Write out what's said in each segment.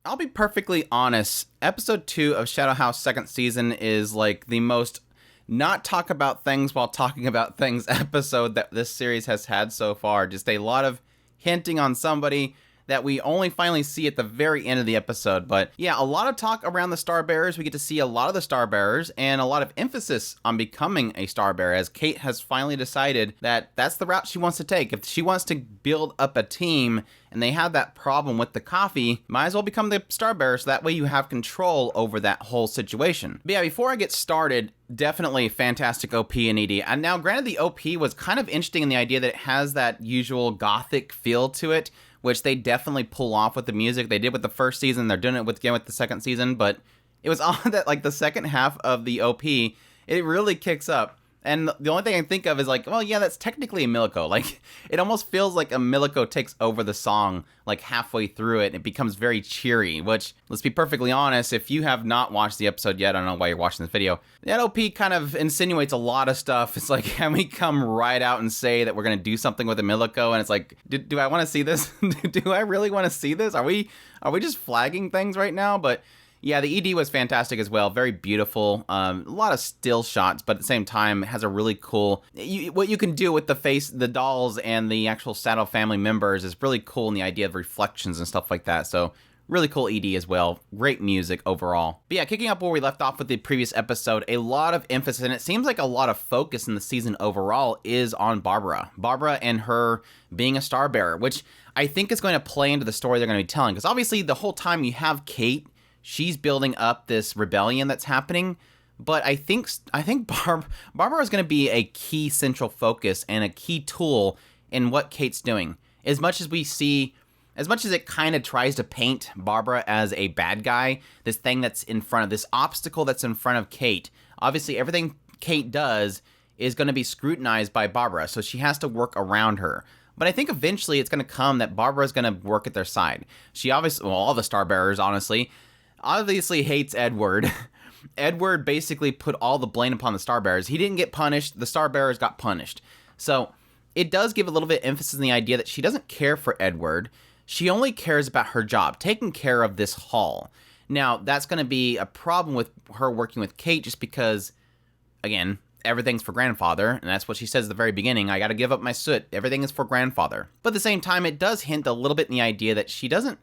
I'll be perfectly honest. Episode 2 of Shadow House second season is like the most not talk about things while talking about things episode that this series has had so far. Just a lot of hinting on somebody that we only finally see at the very end of the episode. But yeah, a lot of talk around the Starbearers. We get to see a lot of the Starbearers and a lot of emphasis on becoming a Starbearer, as Kate has finally decided that that's the route she wants to take. If she wants to build up a team and they have that problem with the coffee, might as well become the Starbearer so that way you have control over that whole situation. But yeah, before I get started, definitely fantastic OP and ED. And now, granted, the OP was kind of interesting in the idea that it has that usual gothic feel to it, which they definitely pull off with the music. They did with the first season, they're doing it again with the second season, but it was odd that like the second half of the OP, it really kicks up. And the only thing I can think of is like, well, yeah, that's technically a Milico. Like, it almost feels like a Milico takes over the song like halfway through it, and it becomes very cheery, which, let's be perfectly honest, if you have not watched the episode yet, I don't know why you're watching this video, that OP kind of insinuates a lot of stuff. It's like, can we come right out and say that we're going to do something with a Milico? And it's like, do I want to see this? Do I really want to see this? Are we just flagging things right now? But yeah, the ED was fantastic as well. Very beautiful. A lot of still shots, but at the same time, it has a really cool... what you can do with the dolls and the actual Shadow family members is really cool in the idea of reflections and stuff like that. So, really cool ED as well. Great music overall. But yeah, kicking up where we left off with the previous episode, a lot of emphasis, and it seems like a lot of focus in the season overall is on Barbara. Barbara and her being a Starbearer, which I think is going to play into the story they're going to be telling. Because obviously, the whole time you have Kate... she's building up this rebellion that's happening, but I think Barbara is going to be a key central focus and a key tool in what Kate's doing. As much as it kind of tries to paint Barbara as a bad guy, this thing that's in front of, this obstacle that's in front of Kate, obviously everything Kate does is going to be scrutinized by Barbara, so she has to work around her. But I think eventually it's going to come that Barbara's going to work at their side. She obviously, well, all the Starbearers, honestly hates Edward. Edward basically put all the blame upon the Starbearers. He didn't get punished. The Starbearers got punished. So it does give a little bit of emphasis in the idea that she doesn't care for Edward. She only cares about her job, taking care of this hall. Now, that's going to be a problem with her working with Kate just because, again, everything's for grandfather. And that's what she says at the very beginning. I got to give up my soot. Everything is for grandfather. But at the same time, it does hint a little bit in the idea that she doesn't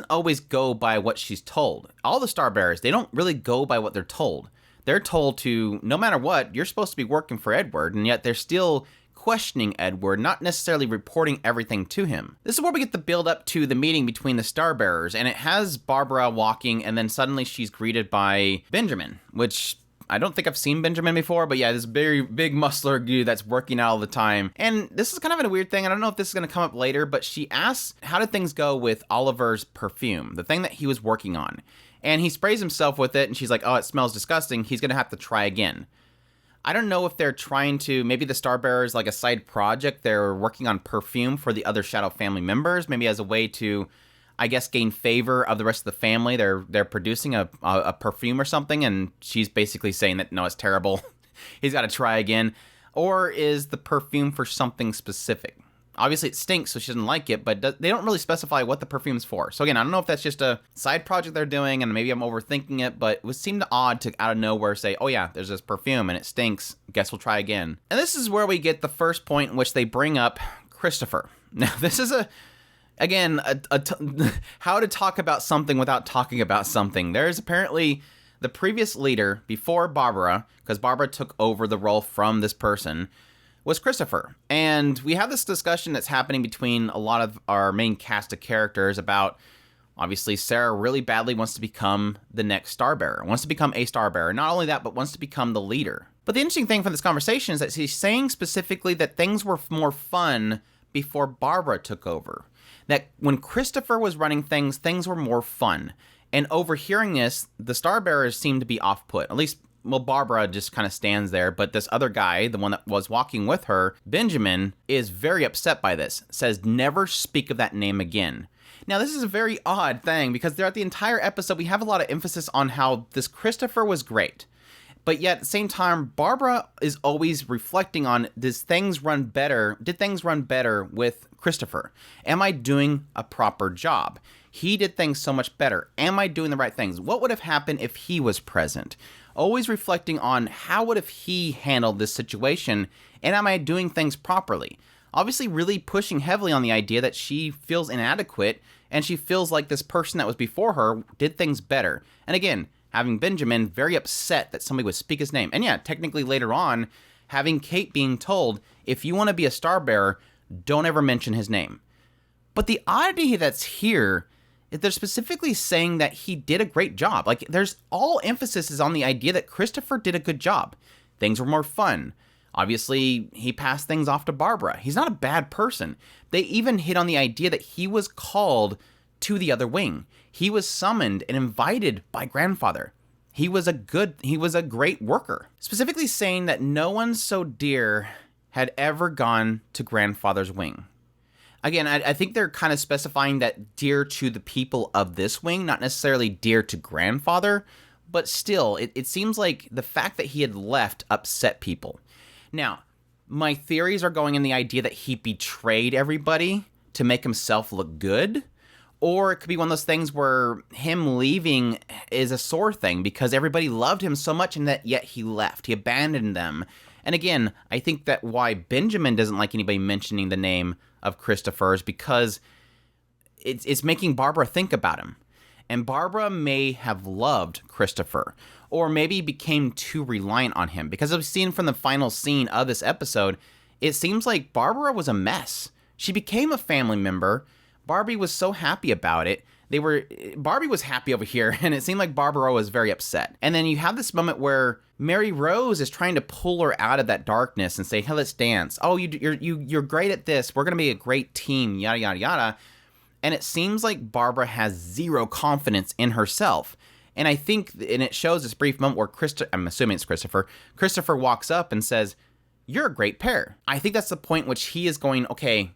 always go by what she's told. All the Starbearers, they don't really go by what they're told. They're told to, no matter what, you're supposed to be working for Edward, and yet they're still questioning Edward, not necessarily reporting everything to him. This is where we get the build up to the meeting between the Starbearers, and it has Barbara walking, and then suddenly she's greeted by Benjamin, which... I don't think I've seen Benjamin before, but yeah, this very big muscular dude that's working out all the time. And this is kind of a weird thing. I don't know if this is going to come up later, but she asks, how did things go with Oliver's perfume, the thing that he was working on? And he sprays himself with it, and she's like, oh, it smells disgusting. He's going to have to try again. I don't know if they're trying to, maybe the Starbearers, like a side project, they're working on perfume for the other Shadow family members, maybe as a way to, I guess, gain favor of the rest of the family. They're producing a perfume or something, and she's basically saying that, no, it's terrible. He's got to try again. Or is the perfume for something specific? Obviously, it stinks, so she doesn't like it, but they don't really specify what the perfume's for. So again, I don't know if that's just a side project they're doing, and maybe I'm overthinking it, but it would seem odd to, out of nowhere, say, oh yeah, there's this perfume, and it stinks. Guess we'll try again. And this is where we get the first point in which they bring up Christopher. Now, this is Again, how to talk about something without talking about something. There's apparently the previous leader before Barbara, because Barbara took over the role from this person, was Christopher. And we have this discussion that's happening between a lot of our main cast of characters about, obviously, Sarah really badly wants to become the next Starbearer, wants to become a Starbearer. Not only that, but wants to become the leader. But the interesting thing from this conversation is that she's saying specifically that things were more fun before Barbara took over. That when Christopher was running things were more fun. And overhearing this, the Starbearers seem to be off-put. At least, well, Barbara just kind of stands there, but this other guy, the one that was walking with her, Benjamin, is very upset by this. Says, never speak of that name again. Now, this is a very odd thing, because throughout the entire episode, we have a lot of emphasis on how this Christopher was great. But yet, at the same time, Barbara is always reflecting on, did things run better with Christopher? Am I doing a proper job? He did things so much better. Am I doing the right things? What would have happened if he was present? Always reflecting on how would have he handled this situation, and am I doing things properly? Obviously really pushing heavily on the idea that she feels inadequate, and she feels like this person that was before her did things better. And again, having Benjamin very upset that somebody would speak his name. And yeah, technically later on, having Kate being told, if you want to be a star bearer, don't ever mention his name. But the oddity that's here is they're specifically saying that he did a great job. Like, there's all emphasis is on the idea that Christopher did a good job. Things were more fun. Obviously, he passed things off to Barbara. He's not a bad person. They even hit on the idea that he was called to the other wing. He was summoned and invited by Grandfather. He was a great worker. Specifically saying that no one so dear had ever gone to Grandfather's wing. Again, I think they're kind of specifying that dear to the people of this wing, not necessarily dear to Grandfather, but still, it seems like the fact that he had left upset people. Now, my theories are going in the idea that he betrayed everybody to make himself look good, or it could be one of those things where him leaving is a sore thing because everybody loved him so much and that yet he left. He abandoned them. And again, I think that why Benjamin doesn't like anybody mentioning the name of Christopher is because it's making Barbara think about him. And Barbara may have loved Christopher, or maybe became too reliant on him. Because as we've seen from the final scene of this episode, it seems like Barbara was a mess. She became a family member. Barbie was so happy about it. Barbie was happy over here, and it seemed like Barbara was very upset. And then you have this moment where Mary Rose is trying to pull her out of that darkness and say, hey, let's dance. Oh, you're great at this. We're going to be a great team, yada, yada, yada. And it seems like Barbara has zero confidence in herself. And I think, and it shows this brief moment where I'm assuming it's Christopher walks up and says, you're a great pair. I think that's the point which he is going, okay,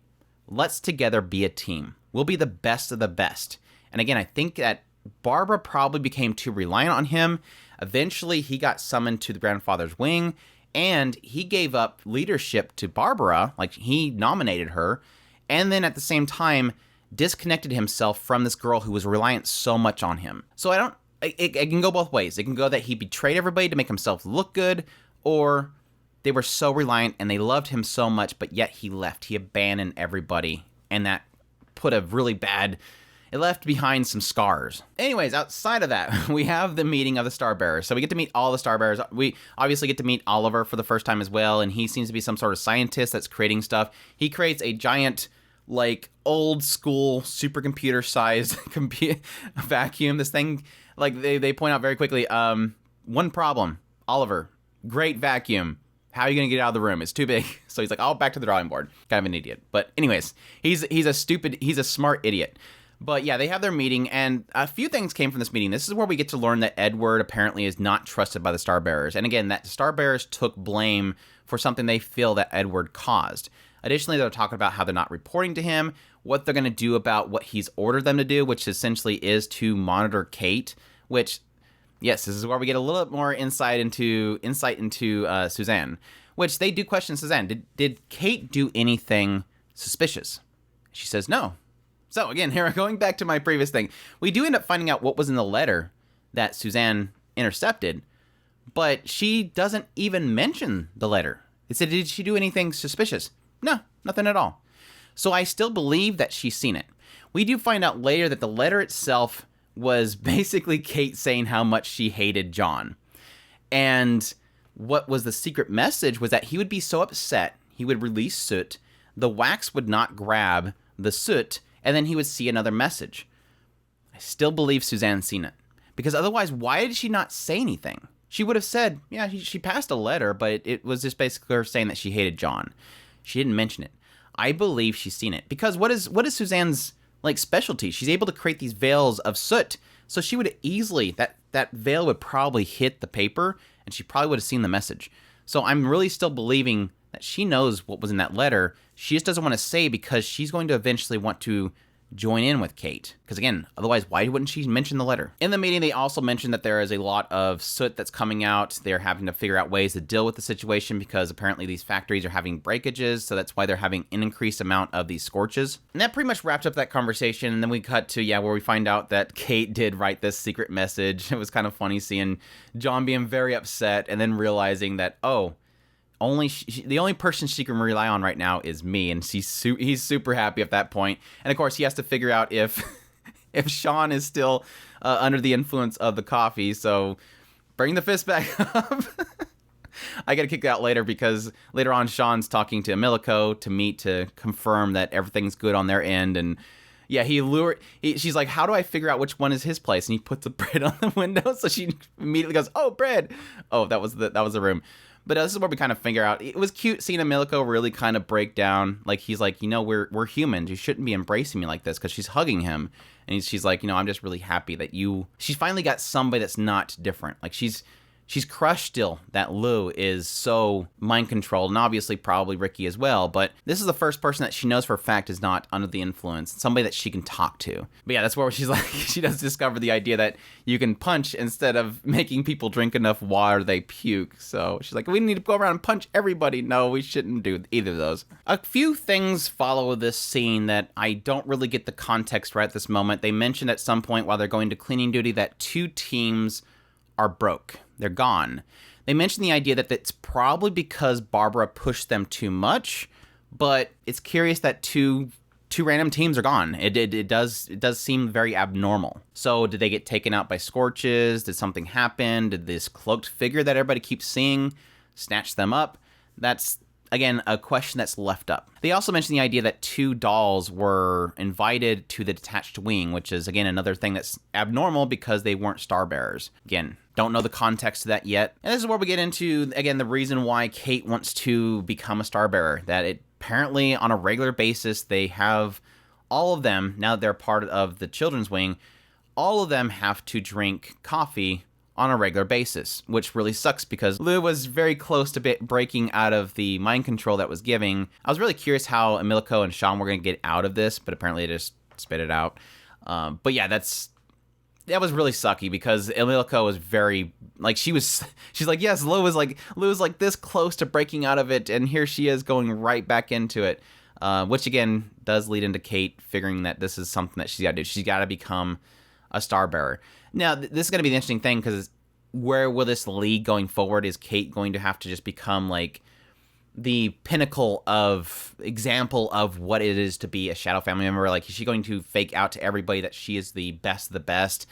let's together be a team. We'll be the best of the best. And again, I think that Barbara probably became too reliant on him. Eventually, he got summoned to the Grandfather's wing, and he gave up leadership to Barbara, like he nominated her, and then at the same time, disconnected himself from this girl who was reliant so much on him. So it can go both ways. It can go that he betrayed everybody to make himself look good, or they were so reliant and they loved him so much, but yet he left. He abandoned everybody, and that put a really bad... It left behind some scars. Anyways, outside of that, we have the meeting of the Star Bearers. So we get to meet all the Star Bearers. We obviously get to meet Oliver for the first time as well, and he seems to be some sort of scientist that's creating stuff. He creates a giant, like, old school supercomputer-sized vacuum. This thing, like, they point out very quickly, one problem, Oliver, great vacuum. How are you going to get out of the room? It's too big. So he's like, oh, back to the drawing board. Kind of an idiot. But anyways, he's a smart idiot. But yeah, they have their meeting, and a few things came from this meeting. This is where we get to learn that Edward apparently is not trusted by the Star Bearers. And again, that the Star Bearers took blame for something they feel that Edward caused. Additionally, they're talking about how they're not reporting to him, what they're going to do about what he's ordered them to do, which essentially is to monitor Kate, which, yes, this is where we get a little bit more insight into Suzanne, which they do question Suzanne. Did Kate do anything suspicious? She says no. So again, here going back to my previous thing, we do end up finding out what was in the letter that Suzanne intercepted, but she doesn't even mention the letter. It said, did she do anything suspicious? No, nothing at all. So I still believe that she's seen it. We do find out later that the letter itself was basically Kate saying how much she hated John. And what was the secret message was that he would be so upset, he would release soot, the wax would not grab the soot, and then he would see another message. I still believe Suzanne's seen it. Because otherwise, why did she not say anything? She would have said, yeah, she passed a letter, but it was just basically her saying that she hated John. She didn't mention it. I believe she's seen it. Because what is Suzanne's specialty? She's able to create these veils of soot. So she would easily, that veil would probably hit the paper, and she probably would have seen the message. So I'm really still believing that she knows what was in that letter. She just doesn't want to say because she's going to eventually want to join in with Kate. Because again, otherwise, why wouldn't she mention the letter? In the meeting, they also mentioned that there is a lot of soot that's coming out. They're having to figure out ways to deal with the situation because apparently these factories are having breakages, so that's why they're having an increased amount of these scorches. And that pretty much wrapped up that conversation, and then we cut to, where we find out that Kate did write this secret message. It was kind of funny seeing John being very upset and then realizing that, the only person she can rely on right now is me, and he's super happy at that point. And of course, he has to figure out if Sean is still under the influence of the coffee. So bring the fist back up. I gotta kick that out later because later on, Sean's talking to Emilico to confirm that everything's good on their end, and she's like, how do I figure out which one is his place? And he puts a bread on the window, so she immediately goes, oh, bread. Oh, that was the room. But this is where we kind of figure out, it was cute seeing Emilico really kind of break down. Like, he's like, we're humans. You shouldn't be embracing me like this, because she's hugging him. And she's like, I'm just really happy that she's finally got somebody that's not different. Like, she's crushed still that Lou is so mind controlled, and obviously probably Ricky as well. But this is the first person that she knows for a fact is not under the influence, somebody that she can talk to. But yeah, that's where she's like, she does discover the idea that you can punch instead of making people drink enough water they puke. So she's like, we need to go around and punch everybody. No, we shouldn't do either of those. A few things follow this scene that I don't really get the context right at this moment. They mentioned at some point while they're going to cleaning duty that 2 teams are broke. They're gone. They mentioned the idea that it's probably because Barbara pushed them too much, but it's curious that two random teams are gone. It does seem very abnormal. So did they get taken out by scorches? Did something happen? Did this cloaked figure that everybody keeps seeing snatch them up? That's, again, a question that's left up. They also mentioned the idea that 2 dolls were invited to the detached wing, which is, again, another thing that's abnormal because they weren't star bearers. Again, don't know the context to that yet. And this is where we get into, again, the reason why Kate wants to become a star bearer. That apparently on a regular basis, they have all of them, now that they're part of the children's wing, all of them have to drink coffee on a regular basis, which really sucks because Lou was very close to breaking out of the mind control that was giving. I was really curious how Emilico and Sean were going to get out of this, but apparently they just spit it out. But yeah, that was really sucky because Emilico was very, like, she's like, yes, Lou's like this close to breaking out of it, and here she is going right back into it, which again does lead into Kate figuring that this is something that she's got to do. She's got to become a star bearer. Now, this is going to be the interesting thing because where will this lead going forward? Is Kate going to have to just become like the pinnacle of example of what it is to be a Shadow family member? Like, is she going to fake out to everybody that she is the best of the best,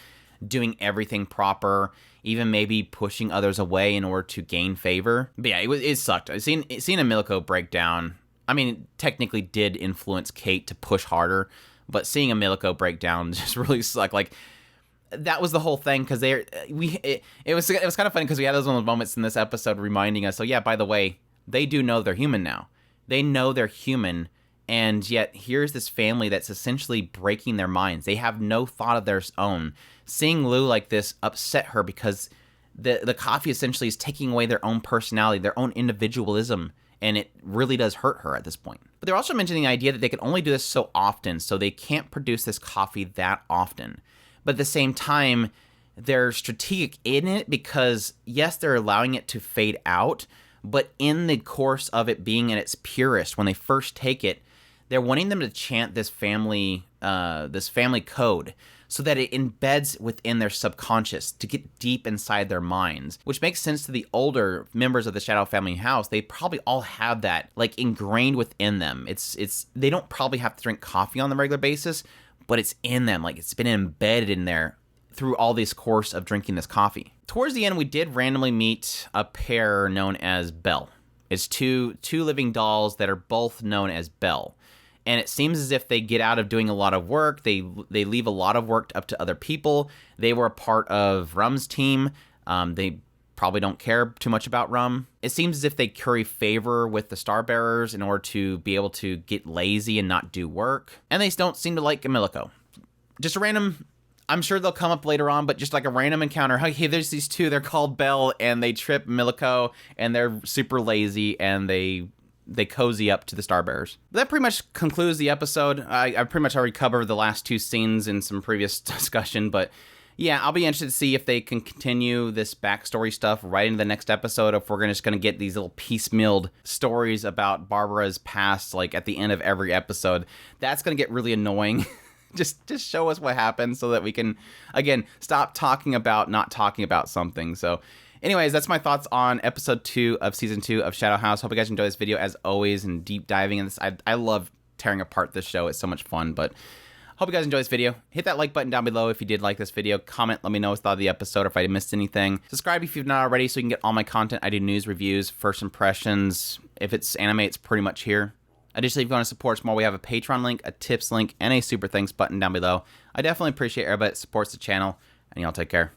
doing everything proper, even maybe pushing others away in order to gain favor? But yeah, it sucked. Seeing Emilico break down, I mean, it technically did influence Kate to push harder, but seeing Emilico break down just really sucked. Like, that was the whole thing because it was kind of funny because we had those moments in this episode reminding us, so yeah, by the way, they do know they're human now. They know they're human, and yet here's this family that's essentially breaking their minds. They have no thought of their own. Seeing Lou like this upset her because the coffee essentially is taking away their own personality, their own individualism, and it really does hurt her at this point. But they're also mentioning the idea that they can only do this so often, so they can't produce this coffee that often. But at the same time, they're strategic in it because, yes, they're allowing it to fade out, but in the course of it being in its purest, when they first take it, they're wanting them to chant this family code so that it embeds within their subconscious to get deep inside their minds, which makes sense to the older members of the Shadow family house. They probably all have that like ingrained within them. It's they don't probably have to drink coffee on the regular basis, but it's in them, like it's been embedded in there through all this course of drinking this coffee. Towards the end, we did randomly meet a pair known as Belle. It's two living dolls that are both known as Belle. And it seems as if they get out of doing a lot of work. They leave a lot of work up to other people. They were a part of Rum's team. They probably don't care too much about Rum. It seems as if they curry favor with the Star Bearers in order to be able to get lazy and not do work. And they don't seem to like Emilico. Just a random, I'm sure they'll come up later on, but just like a random encounter. Hey, there's these 2, they're called Belle, and they trip Emilico, and they're super lazy, and they they cozy up to the Starbearers. That pretty much concludes the episode. I pretty much already covered the last 2 scenes in some previous discussion, but yeah, I'll be interested to see if they can continue this backstory stuff right into the next episode, if we're just going to get these little piecemealed stories about Barbara's past, like at the end of every episode. That's going to get really annoying. Just show us what happened so that we can, again, stop talking about not talking about something. So anyways, that's my thoughts on episode 2 of season 2 of Shadow House. Hope you guys enjoyed this video as always and deep diving in this. I love tearing apart this show. It's so much fun, but hope you guys enjoyed this video. Hit that like button down below if you did like this video. Comment, let me know what you thought of the episode or if I missed anything. Subscribe if you've not already so you can get all my content. I do news, reviews, first impressions. If it's anime, it's pretty much here. Additionally, if you want to support us more, we have a Patreon link, a tips link, and a super thanks button down below. I definitely appreciate everybody that supports the channel, and y'all take care.